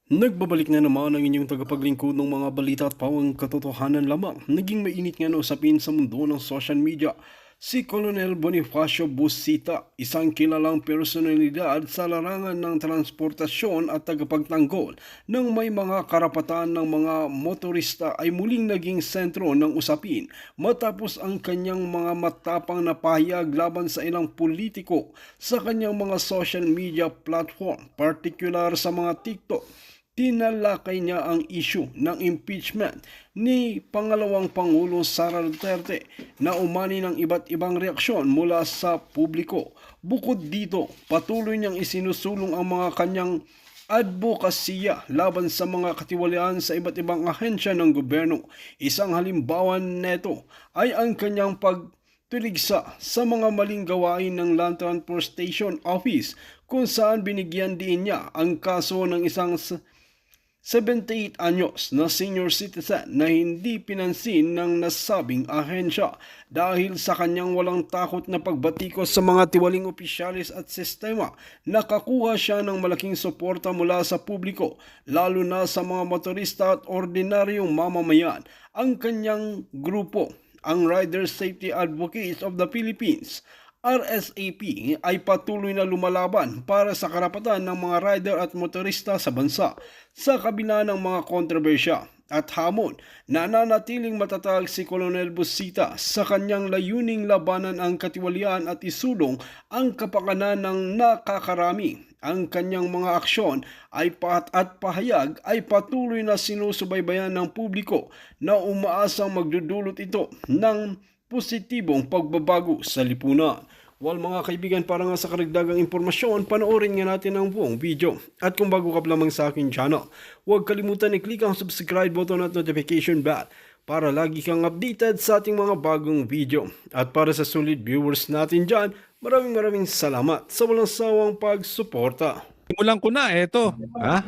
Nagbabalik na naman ang inyong tagapaglingkod ng mga balita at pawang katotohanan lamang. Naging mainit nga na usapin sa mundo ng social media. Si Colonel Bonifacio Busita, isang kilalang personalidad sa larangan ng transportasyon at tagapagtanggol ng may mga karapatan ng mga motorista ay muling naging sentro ng usapin matapos ang kanyang mga matapang na pahayag laban sa ilang politiko sa kanyang mga social media platform, partikular sa mga TikTok. Tinalakay niya ang issue ng impeachment ni pangalawang Pangulo Sara Duterte na umani ng iba't ibang reaksyon mula sa publiko. Bukod dito, patuloy niyang isinusulong ang mga kanyang advokasya laban sa mga katiwalian sa iba't ibang ahensya ng gobyerno. Isang halimbawa neto ay ang kanyang pagtuligsa sa mga maling gawain ng Land Transportation Office kung saan binigyan din niya ang kaso ng isang 78 anyos na senior citizen na hindi pinansin ng nasabing ahensya dahil sa kanyang walang takot na pagbatikos sa mga tiwaling opisyalis at sistema. Nakakuha siya ng malaking suporta mula sa publiko, lalo na sa mga motorista at ordinaryong mamamayan. Ang kanyang grupo, ang Rider Safety Advocates of the Philippines, RSAP, ay patuloy na lumalaban para sa karapatan ng mga rider at motorista sa bansa. Sa kabila ng mga kontrobersya at hamon, nananatiling matatag si Colonel Busita sa kanyang layuning labanan ang katiwalian at isulong ang kapakanan ng nakakarami. Ang kanyang mga aksyon ay at pahayag ay patuloy na sinusubaybayan ng publiko na umaasang magdudulot ito ng positibong pagbabago sa lipunan. Well mga kaibigan, para nga sa karagdagang impormasyon, panoorin nga natin ang buong video. At kung bago ka pa lamang sa aking channel, huwag kalimutan i-click ang subscribe button at notification bell para lagi kang updated sa ating mga bagong video. At para sa solid viewers natin dyan, maraming salamat sa walang sawang pagsuporta. Simulan ko na, eto. Ha?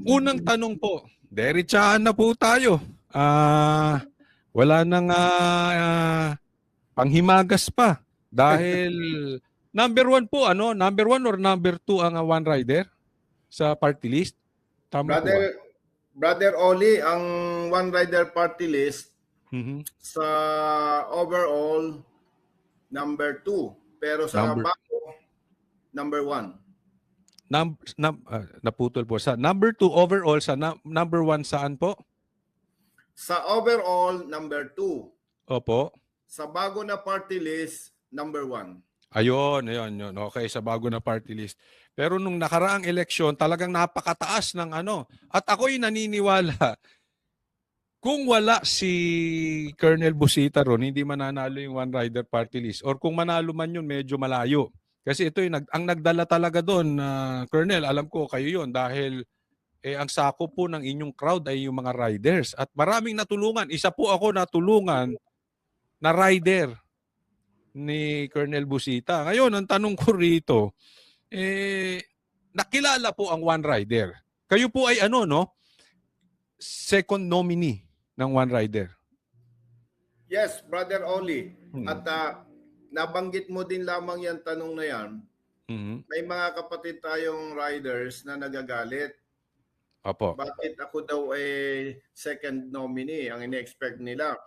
Unang tanong po, diretsahan na po tayo. Wala nang panghimagas pa. Dahil number 1 po, number 1 or number 2 ang one rider sa party list? Tama po ba? Brother Oli, ang one rider party list sa overall number 2. Pero sa bago, number 1. Naputol po. Sa number 2 overall, sa number 1 saan po? Sa overall, number 2. Opo. Sa bago na party list, number 1. Ayun. Okay, sa bago na party list. Pero nung nakaraang eleksyon, talagang napakataas ng ano. At ako'y naniniwala, kung wala si Colonel Busita ron, hindi mananalo yung one rider party list. Or kung manalo man yun, medyo malayo. Kasi ito yung ang nagdala talaga doon, Colonel, alam ko kayo yun dahil ang sakop po ng inyong crowd ay yung mga riders. At maraming natulungan. Isa po ako natulungan na rider ni Colonel Busita. Ngayon, ang tanong ko rito, nakilala po ang one rider. Kayo po ay second nominee ng one rider. Yes, Brother Oli. At nabanggit mo din lamang yan tanong na yan. May mga kapatid tayong riders na nagagalit. Opo. Bakit ako daw second nominee? Ang ine-expect nila,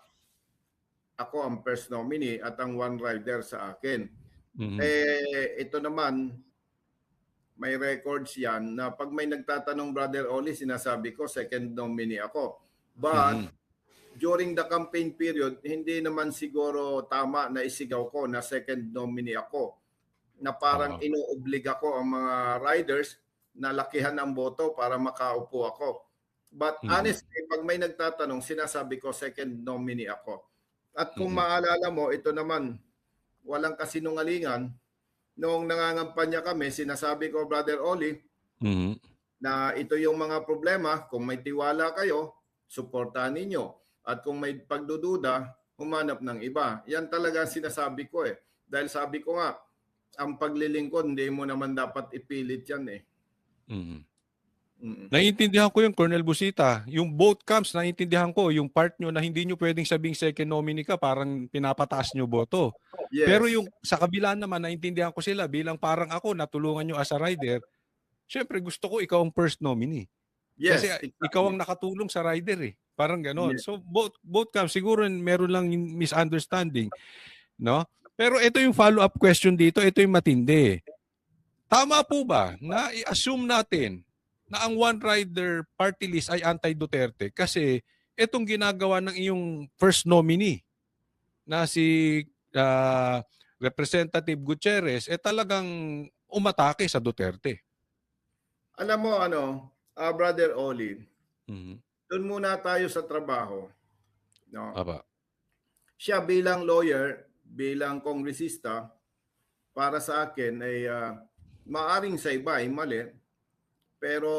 ako ang first nominee at ang one rider sa akin. Ito naman, may records yan na pag may nagtatanong, Brother Oli, sinasabi ko second nominee ako. But during the campaign period, hindi naman siguro tama na isigaw ko na second nominee ako. Na parang inuobliga ko ang mga riders na lakihan ang boto para makaupo ako. But honestly, pag may nagtatanong, sinasabi ko second nominee ako. At kung maalala mo, ito naman, walang kasinungalingan. Noong nangangampanya kami, sinasabi ko, Brother Oli, na ito yung mga problema. Kung may tiwala kayo, suportahan ninyo. At kung may pagdududa, humanap ng iba. Yan talaga sinasabi ko Dahil sabi ko nga, ang paglilingkod, hindi mo naman dapat ipilit yan Naiintindihan ko yung Colonel Busita. Yung both camps, naiintindihan ko. Yung part nyo na hindi nyo pwedeng sabing second nominee ka, parang pinapataas nyo boto. Yes. Pero yung sa kabila naman, naiintindihan ko sila bilang parang ako, natulungan nyo as a rider. syempre gusto ko ikaw ang first nominee. Kasi Yes, ikaw exactly. ang nakatulong sa rider eh. Parang ganon. Yes. So both camps siguro meron lang yung misunderstanding, no? Pero ito yung follow-up question dito, ito yung matindi. Tama po ba na i-assume natin na ang One Rider party list ay anti-Duterte kasi itong ginagawa ng iyong first nominee na si Representative Gutierrez talagang umatake sa Duterte. Alam mo Brother Oli, Mhm. doon muna tayo sa trabaho. No? Aba. Siya bilang lawyer, bilang kongresista, para sa akin ay maaring sa iba ay mali, pero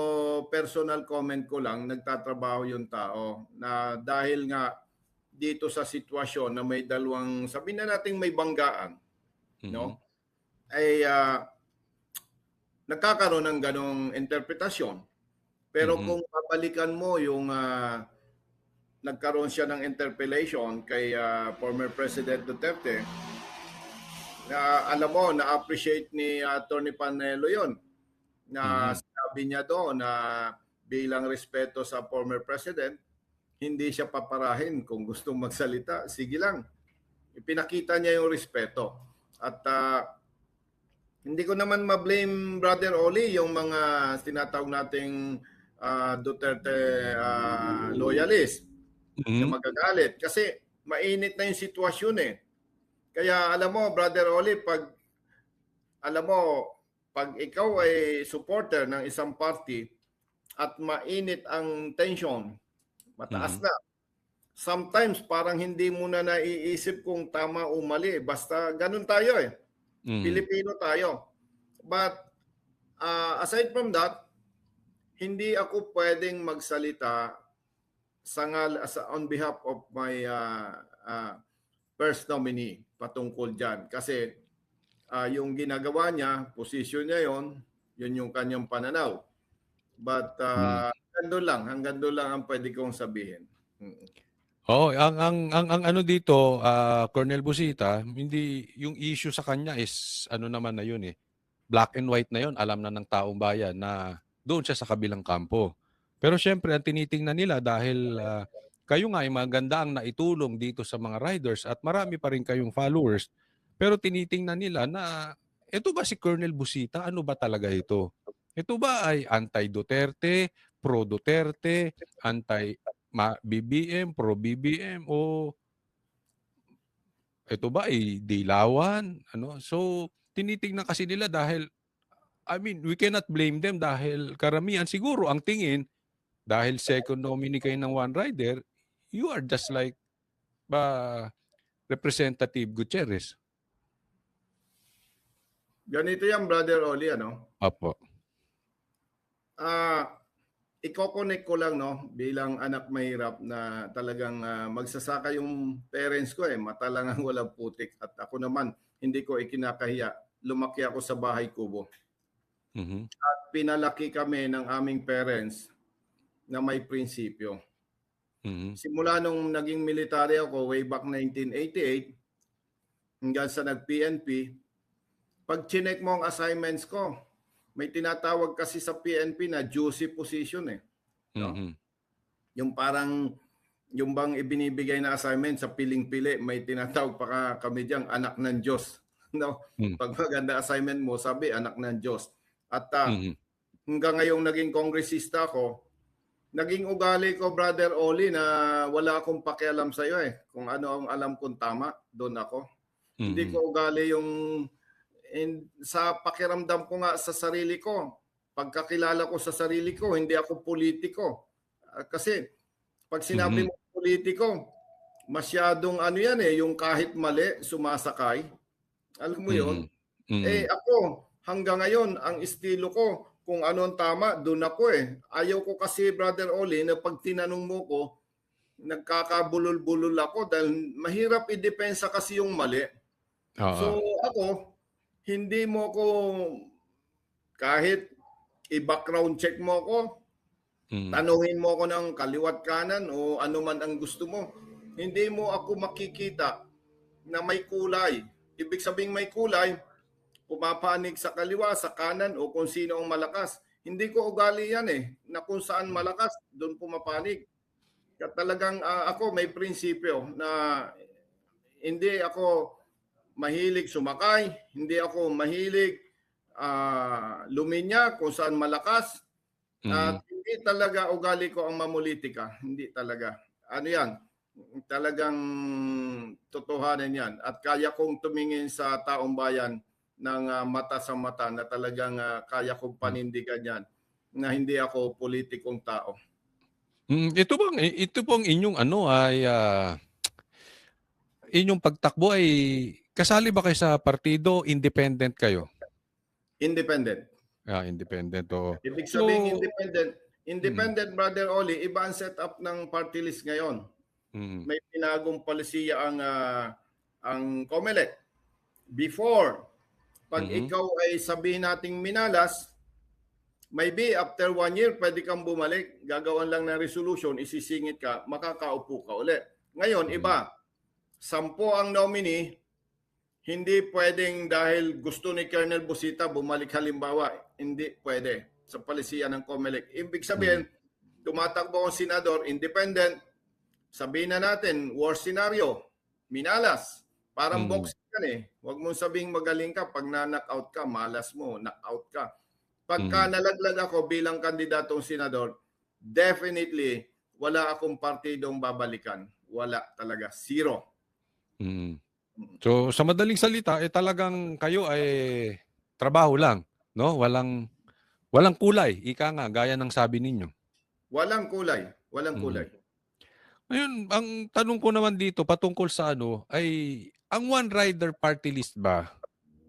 personal comment ko lang, nagtatrabaho yung tao na dahil nga dito sa sitwasyon na may dalawang, sabihin na natin may banggaan, no? Ay nagkakaroon ng ganong interpretasyon. Pero kung babalikan mo yung nagkaroon siya ng interpellation kay former President Duterte, na alam mo, na-appreciate ni Atty. Panelo yon na sinabi niya doon na bilang respeto sa former president, hindi siya paparahin kung gustong magsalita. Sige lang. Ipinakita niya yung respeto. At hindi ko naman ma-blame, Brother Oli, yung mga tinatawag nating Duterte loyalist na magagalit. Kasi mainit na yung sitwasyon eh. Kaya alam mo, Brother Oli, pag ikaw ay supporter ng isang party at mainit ang tension, mataas na. Sometimes parang hindi mo na naiisip kung tama o mali. Basta ganun tayo eh. Pilipino tayo. But aside from that, hindi ako pwedeng magsalita on behalf of my first nominee patungkol dyan. Kasi yung ginagawa niya, posisyon niya yun yung kanyang pananaw. But hanggang doon lang ang pwede kong sabihin. Ang ano dito, Colonel Busita, hindi yung issue sa kanya is ano naman na yun eh. Black and white na yun, alam na ng taong bayan na doon siya sa kabilang kampo. Pero syempre, ang tinitingnan nila dahil kayo nga ay maganda ang naitulong dito sa mga riders at marami pa rin kayong followers. Pero tinitingnan nila na ito ba si Colonel Busita? Ano ba talaga ito? Ito ba ay anti-Duterte, pro-Duterte, BBM, pro-BBM o ito ba ay dilawan? So, tinitingnan kasi nila dahil we cannot blame them dahil karamihan siguro ang tingin dahil second nominee kayo ng One Rider, you are just like Representative Gutierrez. Ganito yan, Brother Oli, Apo. Iko-connect ko lang, bilang anak mahirap na talagang magsasaka yung parents ko mata lang ang walang putik. At ako naman, hindi ko ikinakahiya. Lumaki ako sa bahay kubo. At pinalaki kami ng aming parents na may prinsipyo. Simula nung naging military ako way back 1988 hanggang sa nag-PNP, pag chinek mo ang assignments ko, may tinatawag kasi sa PNP na juicy position Yung parang yung bang ibinibigay na assignment sa piling-pili, may tinatawag pa kami diyang anak ng Diyos. Pag maganda assignment mo, sabi anak ng Diyos. At hanggang ngayong naging kongresista ko, naging ugali ko, Brother Oli, na wala akong pakialam sa iyo kung ano ang alam kong tama, doon ako. Hindi ko ugali yung sa pakiramdam ko nga sa sarili ko. Pagkakilala ko sa sarili ko, hindi ako politiko. Kasi pag sinabi mo politiko, masyadong yan yung kahit mali, sumasakay. Alam mo yun? Ako, hanggang ngayon, ang estilo ko, kung ano ang tama, doon ako Ayaw ko kasi, Brother Oli, na pag tinanong mo ko, nagkakabulol-bulol ako dahil mahirap i-depensa kasi yung mali. So ako, hindi mo ko kahit i-background check mo ko, tanuhin mo ko ng kaliwat kanan o ano man ang gusto mo. Hindi mo ako makikita na may kulay. Ibig sabihin may kulay, pumapanig sa kaliwa, sa kanan o kung sino ang malakas. Hindi ko ugali yan na kung saan malakas, doon pumapanig. Kaya talagang ako may prinsipyo na hindi ako mahilig sumakay, hindi ako mahilig luminya kung saan malakas. At hindi talaga ugali ko ang mamulitika. Hindi talaga. Ano yan? Talagang totohanan yan. At kaya kong tumingin sa taong bayan ng mata sa mata na talagang kaya kong panindigan yan na hindi ako politikong tao. Ito pong inyong ano ay inyong pagtakbo ay kasali ba kayo sa partido, independent kayo? Independent. Independent o. Ibig sabihin independent, Brother Oli, iba ang setup ng party list ngayon. May pinagong palisiya ang COMELEC. Before, pag ikaw ay sabihin nating minalas, maybe after 1 year, pwede kang bumalik, gagawan lang ng resolution, isisingit ka, makakaupo ka ulit. Ngayon, iba. 10 ang nominee, hindi pwedeng dahil gusto ni Colonel Busita bumalik halimbawa. Hindi pwede sa palisiya ng COMELEC. Ibig sabihin, tumatakbo ang senador, independent, sabihin na natin, war scenario, minalas, parang boxing yan Huwag mong sabihing magaling ka, pag na-knockout ka, malas mo, knockout ka. Pagka nalaglag ako bilang kandidatong senador, definitely, wala akong partidong babalikan. Wala talaga. Zero. So sa madaling salita, talagang kayo ay trabaho lang, no? Walang kulay, ika nga, gaya ng sabi ninyo. Walang kulay. Walang kulay. Ngayon, ang tanong ko naman dito patungkol sa ano, ay ang one rider party list ba?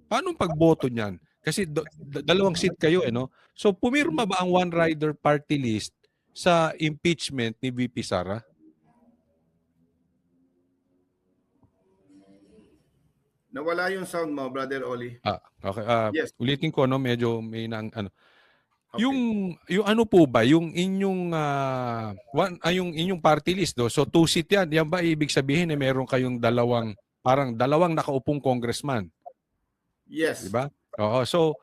Paano pagboto niyan? Kasi dalawang seat kayo no? So pumirma ba ang one rider party list sa impeachment ni VP Sara? Nawala yung sound mo, Brother Oli. Okay. Yes. Ulitin ko, no, medyo may nang ano. Okay. Yung ano po ba, yung inyong yung inyong party list do. So 2 seat yan. Yan ba ibig sabihin na meron kayong parang dalawang nakaupong congressman? Yes. Diba? Oo. So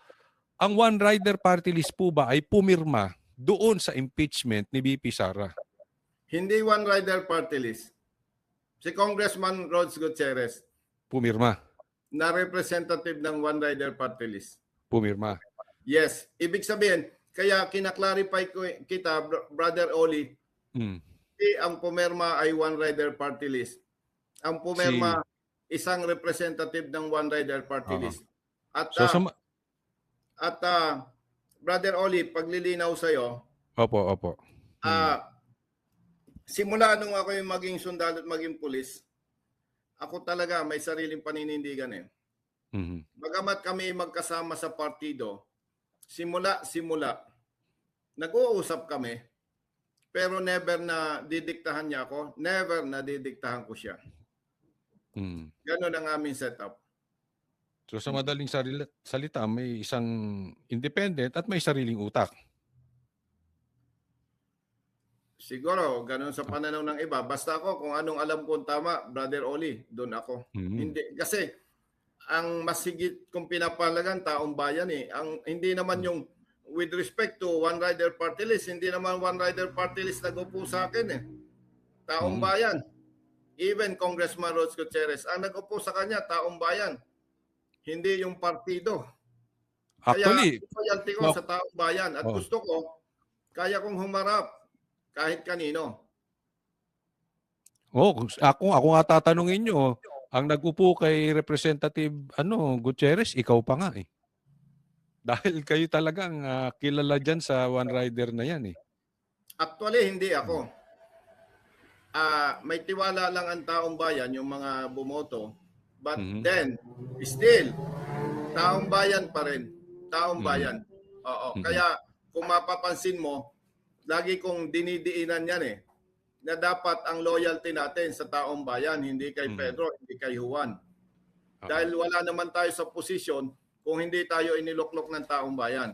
ang one rider party list po ba ay pumirma doon sa impeachment ni VP Sara? Hindi one rider party list. Si Congressman Rhodes Gutierrez Pumirma. na representative ng one rider party list. Pumirma. Yes. Ibig sabihin, kaya kinaklarify ko kita, Brother Oli, ang pumirma ay one rider party list. Ang pumirma, isang representative ng one rider party list. At, Brother Oli, paglilinaw sa'yo, Opo. simula nung ako yung maging sundalo at maging pulis, ako talaga may sariling paninindigan Bagamat kami magkasama sa partido, simula, nag-uusap kami, pero never na didiktahan niya ako, never na didiktahan ko siya. Ganon ang aming setup. So sa madaling salita, may isang independent at may sariling utak. Siguro, ganun sa pananaw ng iba. Basta ako, kung anong alam kong tama, Brother Oli, doon ako. Hindi, kasi, ang masigit kong pinapalagan, taong bayan hindi naman yung, with respect to one rider party list, hindi naman one rider party list nag-upo sa akin Taong bayan. Even Congressman Rhodes Gutierrez, ang nag-upo sa kanya, taong bayan. Hindi yung partido. Actually, kaya, loyalty ko sa taong bayan. At gusto ko, kaya kong humarap kahit kanino. Ako nga tatanungin nyo, ang nag-upo kay Representative Gutierrez, ikaw pa nga Dahil kayo talagang kilala dyan sa one rider na yan Actually, hindi ako. May tiwala lang ang taong bayan, yung mga bumoto. But then, still, taong bayan pa rin. Taong bayan. Oo. Kaya, kung mapapansin mo, lagi kong dinidiinan yan na dapat ang loyalty natin sa taong bayan, hindi kay Pedro, hindi kay Juan. Dahil wala naman tayo sa posisyon kung hindi tayo iniluklok ng taong bayan.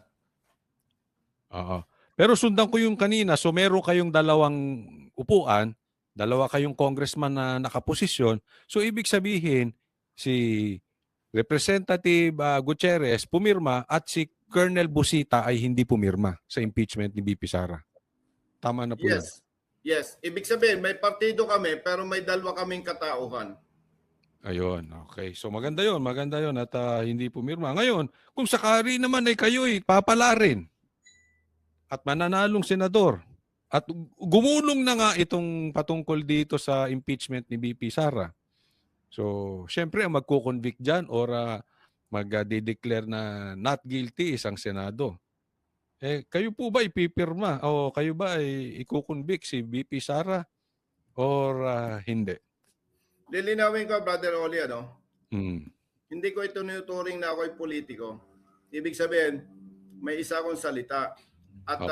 Pero sundan ko yung kanina, so meron kayong dalawang upuan, dalawa kayong congressman na nakaposisyon, so ibig sabihin, si Representative Gutierrez pumirma at si Colonel Busita ay hindi pumirma sa impeachment ni BP Sara. Tama na po yun. Yes. Yes. Ibig sabihin, may partido kami pero may dalawa kaming katauhan. Ayun, okay. So maganda yon at hindi pumirma. Ngayon, kung sakali naman ay kayo'y papalarin at mananalong senador at gumulong na nga itong patungkol dito sa impeachment ni BP Sara. So, syempre ang magko-convict dyan or mag-declare na not guilty isang senado. Kayo po ba ipipirma o kayo ba ay iko-convict si BP Sara or hindi? Lilinawin ko, Brother Oli, Mm. hindi ko ito tinuturing na ako'y politiko. Ibig sabihin, may isa akong salita. At Opo.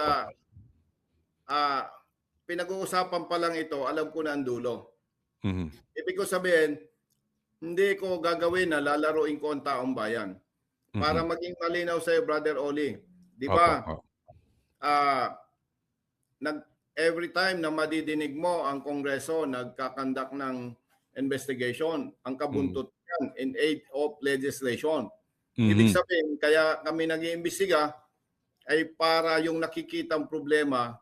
pinag-uusapan pa lang ito, alam ko na ang dulo. Mhm. Ibig ko sabihin, hindi ko gagawin na lalaruin ko ang taong bayan. Para Mhm. maging malinaw sa'yo, Brother Oli. Di Opo, ba, opo. every time na madidinig mo ang Kongreso nagkakandak ng investigation, ang kabuntot yan in aid of legislation. Ibig Mhm. sabihin, kaya kami nag-iimbestiga ay para yung nakikitang problema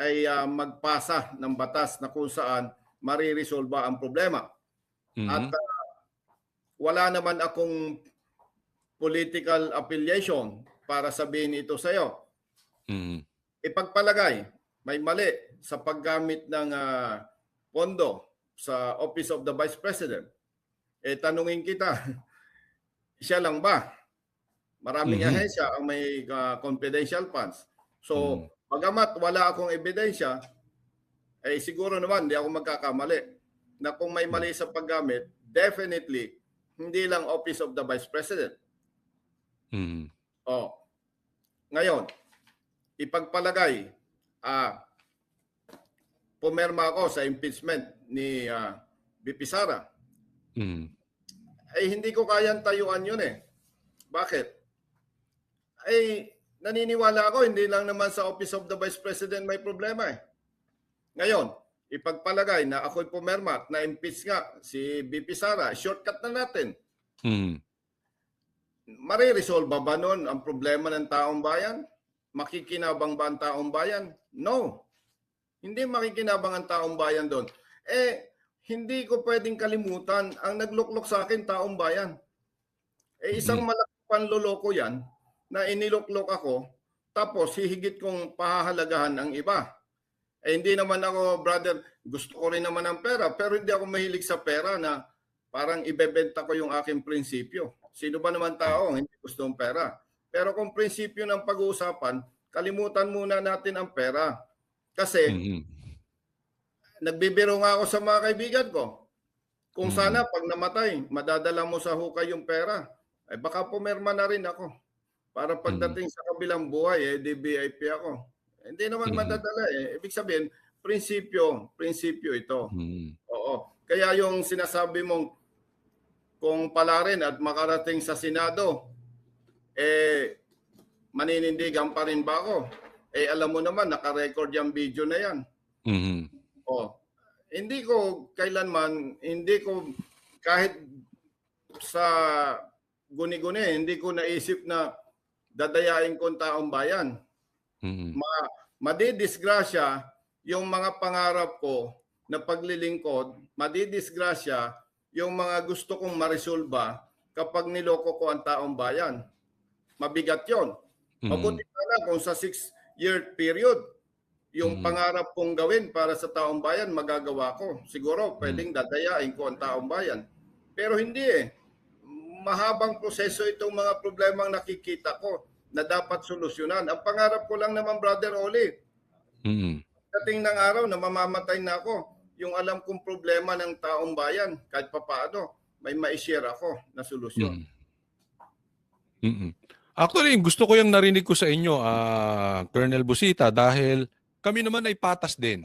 ay magpasa ng batas na kung saan mariresolba ang problema. At Mhm. wala naman akong political affiliation para sabihin ito sa'yo. Mhm. Ipagpalagay, may mali sa paggamit ng pondo sa Office of the Vice President. Tanungin kita, siya lang ba? Maraming Mhm. ahensya ang may confidential funds. So, Mhm. bagamat wala akong ebidensya, siguro naman hindi ako magkakamali na kung may mali sa paggamit, definitely, hindi lang Office of the Vice President. Mhm. Ngayon, ipagpalagay, pumirma ako sa impeachment ni BP Sara. Mhm. Hindi ko kayang tayuan yun eh. Bakit? Naniniwala ako, hindi lang naman sa Office of the Vice President may problema eh. Ngayon, ipagpalagay na ako'y pumirma at na-impeach nga si BP Sara, shortcut na natin. Mhm. Mariresolve ba nun ang problema ng taong bayan? Makikinabang ba ang taong bayan? No. Hindi makikinabang ang taong bayan doon. Hindi ko pwedeng kalimutan ang nagluklok sa akin taong bayan. Isang malaking panloloko yan na iniluklok ako tapos hihigit kong pahahalagahan ang iba. Hindi naman ako, brother, gusto ko rin naman ng pera pero hindi ako mahilig sa pera na parang ibebenta ko yung aking prinsipyo. Sino ba naman tao hindi gusto ng pera? Pero kung prinsipyo ng pag-uusapan, kalimutan muna natin ang pera. Kasi nagbibiro nga ako sa mga kaibigan ko. Kung sana pag namatay, madadala mo sa hukay yung pera. Baka pumirma na rin ako. Para pagdating sa kabilang buhay, di VIP ako. Hindi naman madadala eh. Ibig sabihin, prinsipyo ito. Oo. Kaya yung sinasabi mong kung palarin at makarating sa Senado, maninindigan pa rin ba ako? Alam mo naman, naka-record yung video na yan. Hindi ko kailanman, kahit sa guni-guni, hindi ko naisip na dadayain ko ang taong bayan. Madidisgrasya yung mga pangarap ko na paglilingkod, madidisgrasya yung mga gusto kong maresolba kapag niloko ko ang taong bayan. Mabigat yon. Mabuti sana kung sa 6-year period, yung pangarap kong gawin para sa taong bayan, magagawa ko. Siguro pwedeng dadayain ko ang taong bayan. Pero hindi eh. Mahabang proseso itong mga problemang nakikita ko na dapat solusyonan. Ang pangarap ko lang naman, Brother Oli, dating ng araw na mamamatay na ako, yung alam kong problema ng taong bayan, kahit papaano, may ma-share ako na solusyon. Actually, gusto ko yung narinig ko sa inyo, Colonel Busita, dahil kami naman ay patas din.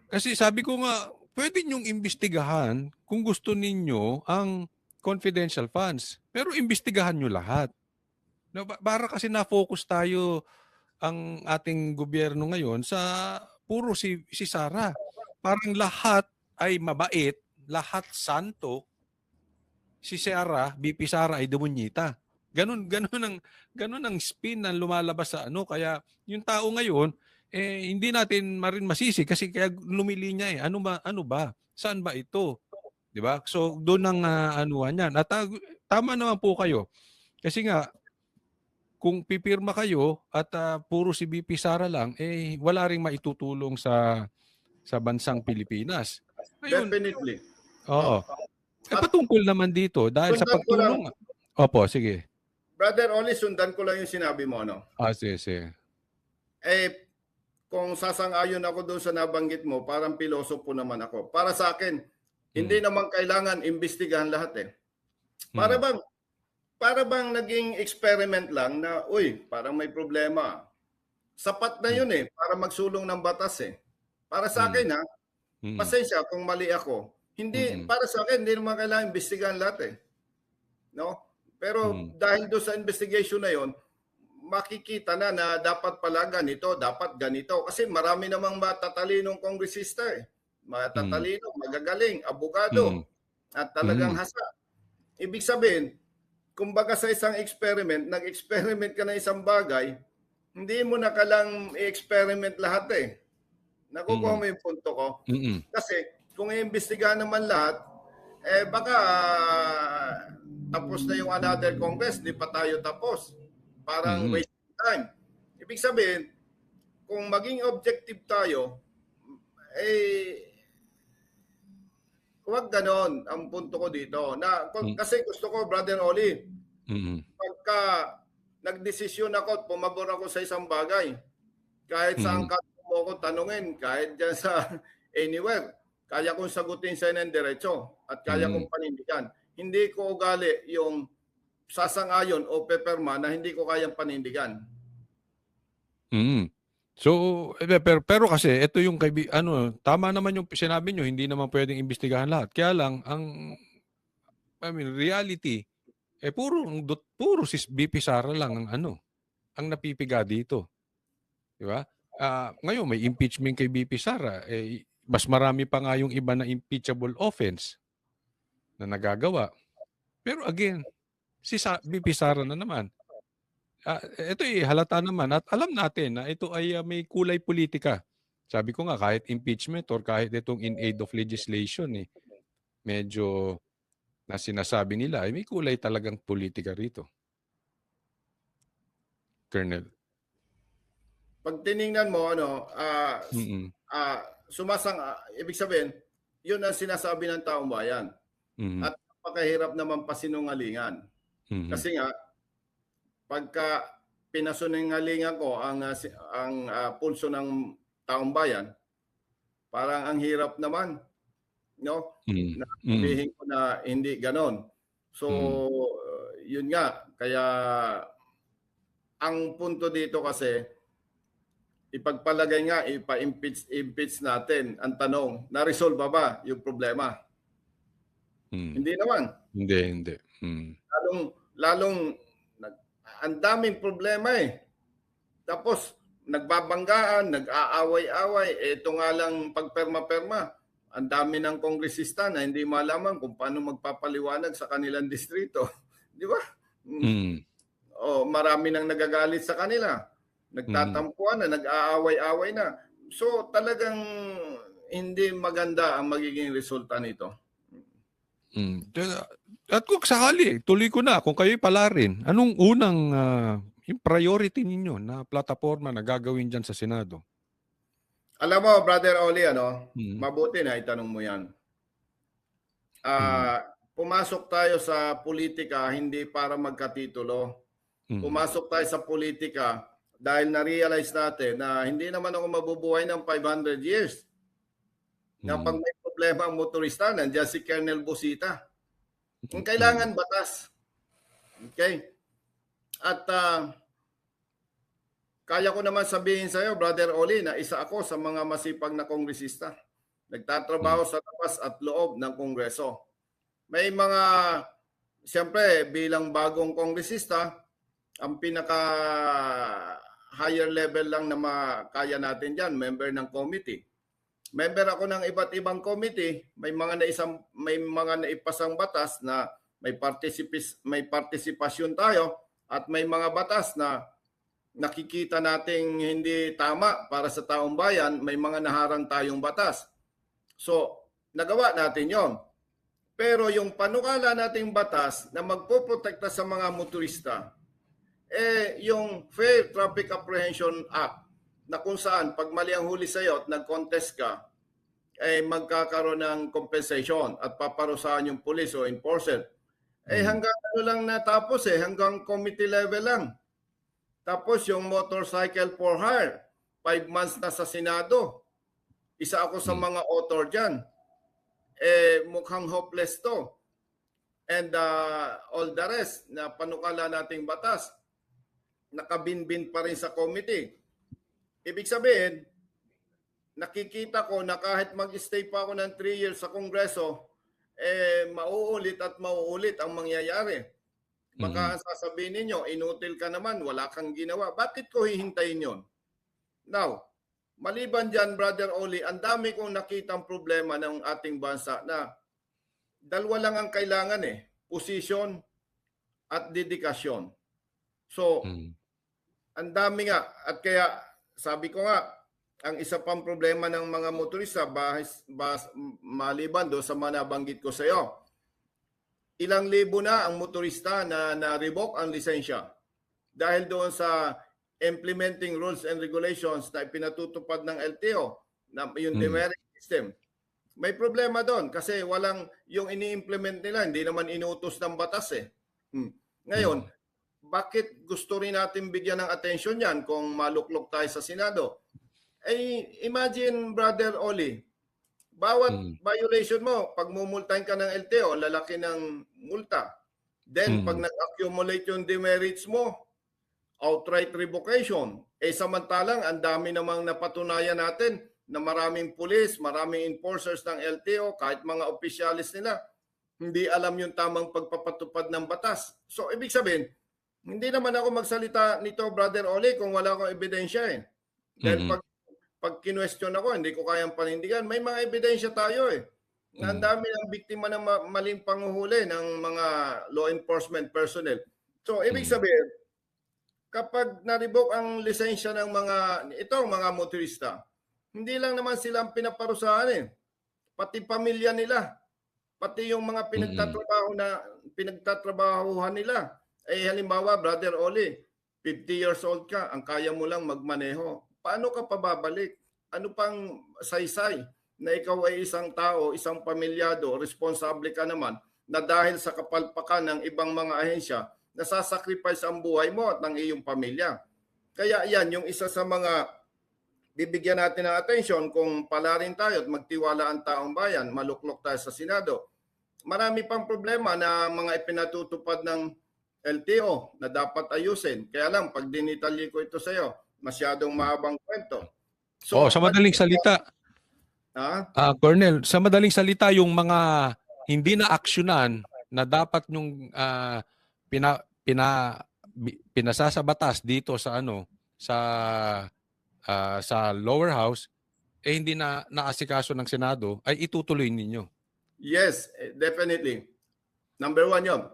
Kasi sabi ko nga, pwede nyong imbestigahan kung gusto ninyo ang confidential funds. Pero imbestigahan nyo lahat. Para kasi na-focus tayo ang ating gobyerno ngayon sa puro si Sara. Parang lahat ay mabait, lahat santo. Si Sara, BP Sara ay demunyita. Ganun ang spin na lumalabas sa ano. Kaya yung tao ngayon, hindi natin marin masisi kasi kaya lumilinya eh. Ano ba? Saan ba ito? 'Di ba? So doon ang anuhan yan. At tama naman po kayo. Kasi nga kung pipirma kayo at puro si BP Sara lang, wala ring maitutulong sa bansang Pilipinas. Ngayon, Definitely. oo. At Patungkol naman dito dahil sa sundan ko lang, pagtulong. Opo, sige. Brother Oli, sundan ko lang yung sinabi mo, no? Sige. Kung sasang-ayon ako doon sa nabanggit mo, parang pilosopo naman ako. Para sa akin, hindi naman kailangan imbestigahan lahat eh. Para bang naging experiment lang na, uy, parang may problema. Sapat na yun eh, para magsulong ng batas eh. Para sa akin ha, pasensya kung mali ako. Hindi, para sa akin, hindi naman kailangan imbestigahan lahat eh. No? Pero dahil doon sa investigation na yon, makikita na dapat pala ganito, dapat ganito. Kasi marami namang matatalinong kongresista eh. Matatalino, magagaling, abogado, at talagang hasa. Ibig sabihin, kumbaga sa isang experiment, nag-experiment ka na isang bagay, hindi mo na kalang i-experiment lahat eh. Nakukuha mo yung punto ko? Kasi kung i-imbestigahan naman lahat, baka tapos na yung another Congress, di pa tayo tapos. Parang waste of time. Ibig sabihin, kung maging objective tayo, huwag ganon ang punto ko dito. Kasi gusto ko, Brother Oli, pagka nagdesisyon ako at pumabor ako sa isang bagay, kahit saan ka mo ko tanungin, kahit dyan sa anywhere, kaya kong sagutin sa ng diretso at kaya kong panindigan. Hindi ko ugali yung sasang-ayon o peperma na hindi ko kayang panindigan. So, pero kasi ito yung tama naman yung sinabi nyo, hindi naman pwedeng imbestigahan lahat. Kaya lang, reality, puro si BP Sara lang ang napipiga dito. Di ba? Ngayon, may impeachment kay BP Sara. Mas marami pa nga yung iba na impeachable offense na nagagawa. Pero again, si BP Sara na naman. Ito halata naman at alam natin na ito ay may kulay politika. Sabi ko nga, kahit impeachment or kahit itong in aid of legislation, medyo na sinasabi nila ay may kulay talagang politika rito. Colonel. Pag tiningnan mo, ibig sabihin, yun ang sinasabi ng taong bayan. At napakahirap naman pasinungalingan. Kasi nga, pagka pinasunungalingan ko ang pulso ng taong bayan, parang ang hirap naman, no? Sabihin ko na hindi ganon. So, yun nga. Kaya, ang punto dito kasi, ipagpalagay nga, ipa-impeach natin. Ang tanong, na-resolve ba yung problema? Hindi naman. Hindi. Lalong ang daming problema eh. Tapos, nagbabanggaan, nag-aaway-away. Ito nga lang pagperma-perma. Ang dami ng kongresista na hindi malaman kung paano magpapaliwanag sa kanilang distrito. Di ba? Marami nang nagagalit sa kanila. Nagtatampuan na, nag-aaway-away na. So, talagang hindi maganda ang magiging resulta nito. At kung sakali, tuloy ko na, kung kayo'y pala rin, anong unang yung priority ninyo na plataforma na gagawin dyan sa Senado? Alam mo, Brother Oli, mabuti na itanong mo yan. Pumasok tayo sa politika hindi para magkatitulo. Pumasok tayo sa politika dahil na-realize natin na hindi naman ako mabubuhay ng 500 years. Na pag may problema ang motorista, nandiyan si Colonel Busita. Kung kailangan batas. Okay? At kaya ko naman sabihin sa iyo, Brother Oli, na isa ako sa mga masipag na kongresista. Nagtatrabaho sa labas at loob ng Kongreso. May mga, siyempre, bilang bagong kongresista, ang pinaka higher level lang na makaya natin dyan, member ng committee. Member ako ng iba't ibang committee, may mga naipasang batas na may partisipasyon tayo at may mga batas na nakikita nating hindi tama para sa taong bayan, may mga naharang tayong batas. So, nagawa natin yon. Pero yung panukala nating batas na magpoprotekta sa mga motorista, yung Fair Traffic Apprehension Act, na kung saan pag mali ang huli sa'yo at nag-contest ka, magkakaroon ng compensation at paparusahan yung police o enforcer. Hanggang ano lang natapos hanggang committee level lang. Tapos yung motorcycle for hire, 5 months na sa Senado. Isa ako sa mga author dyan. Mukhang hopeless to. And all the rest na panukala nating batas, nakabinbin pa rin sa committee. Ibig sabihin, nakikita ko na kahit mag-stay pa ako ng 3 years sa Kongreso, mauulit at mauulit ang mangyayari. Baka sasabihin ninyo, inutil ka naman, wala kang ginawa. Bakit ko hihintayin yon? Now, maliban dyan, Brother Oli, ang dami kong nakitang problema ng ating bansa na dalawa lang ang kailangan posisyon at dedikasyon. So, ang dami nga. At kaya, sabi ko nga, ang isa pang problema ng mga motorista, maliban do sa mga nabanggit ko sa iyo, ilang libo na ang motorista na na-revoke ang lisensya dahil doon sa implementing rules and regulations na ipinatutupad ng LTO, na yung demerit system. May problema doon kasi walang yung ini-implement nila, hindi naman inuutos ng batas Ngayon, bakit gusto rin natin bigyan ng atensyon yan kung maluklok tayo sa Senado? Imagine, Brother Oli, bawat violation mo, pag mumultahin ka ng LTO, lalaki ng multa. Then, pag nag-accumulate yung demerits mo, outright revocation. Samantalang, ang dami namang napatunayan natin na maraming pulis, maraming enforcers ng LTO, kahit mga opisyalis nila, hindi alam yung tamang pagpapatupad ng batas. So, ibig sabihin, hindi naman ako magsalita nito, Brother Oli, kung wala akong ebidensya Dahil pag kinwestiyon ako, hindi ko kayang panindigan. May mga ebidensya tayo na ang dami ng biktima ng maling panguhuli ng mga law enforcement personnel. So, ibig sabihin, kapag na-revoke ang lisensya ng mga motorista, hindi lang naman sila ang pinaparusahan pati pamilya nila, pati yung mga pinagtatrabahuhan nila. Halimbawa, Brother Oli, 50 years old ka, ang kaya mo lang magmaneho. Paano ka pababalik? Ano pang saysay na ikaw ay isang tao, isang pamilyado, responsable ka naman na dahil sa kapalpakan ng ibang mga ahensya, nasasacrifice ang buhay mo at ng iyong pamilya. Kaya yan, yung isa sa mga bibigyan natin ng atensyon kung palarin tayo at magtiwala ang taong bayan, maluklok tayo sa Senado. Marami pang problema na mga ipinatutupad ng LTO na dapat ayusin. Kaya lang, pag dinitalye ko ito sa iyo, masyadong mahabang kwento. So, sa madaling salita, Colonel, sa madaling salita, yung mga hindi na aksyonan na dapat nung pinasa sa batas dito sa sa lower house, hindi na naasikaso ng Senado, ay itutuloy ninyo. Yes, definitely. Number 1 yun.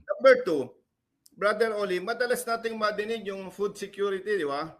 Number 2, Brother Oli, madalas nating madinig yung food security, di ba?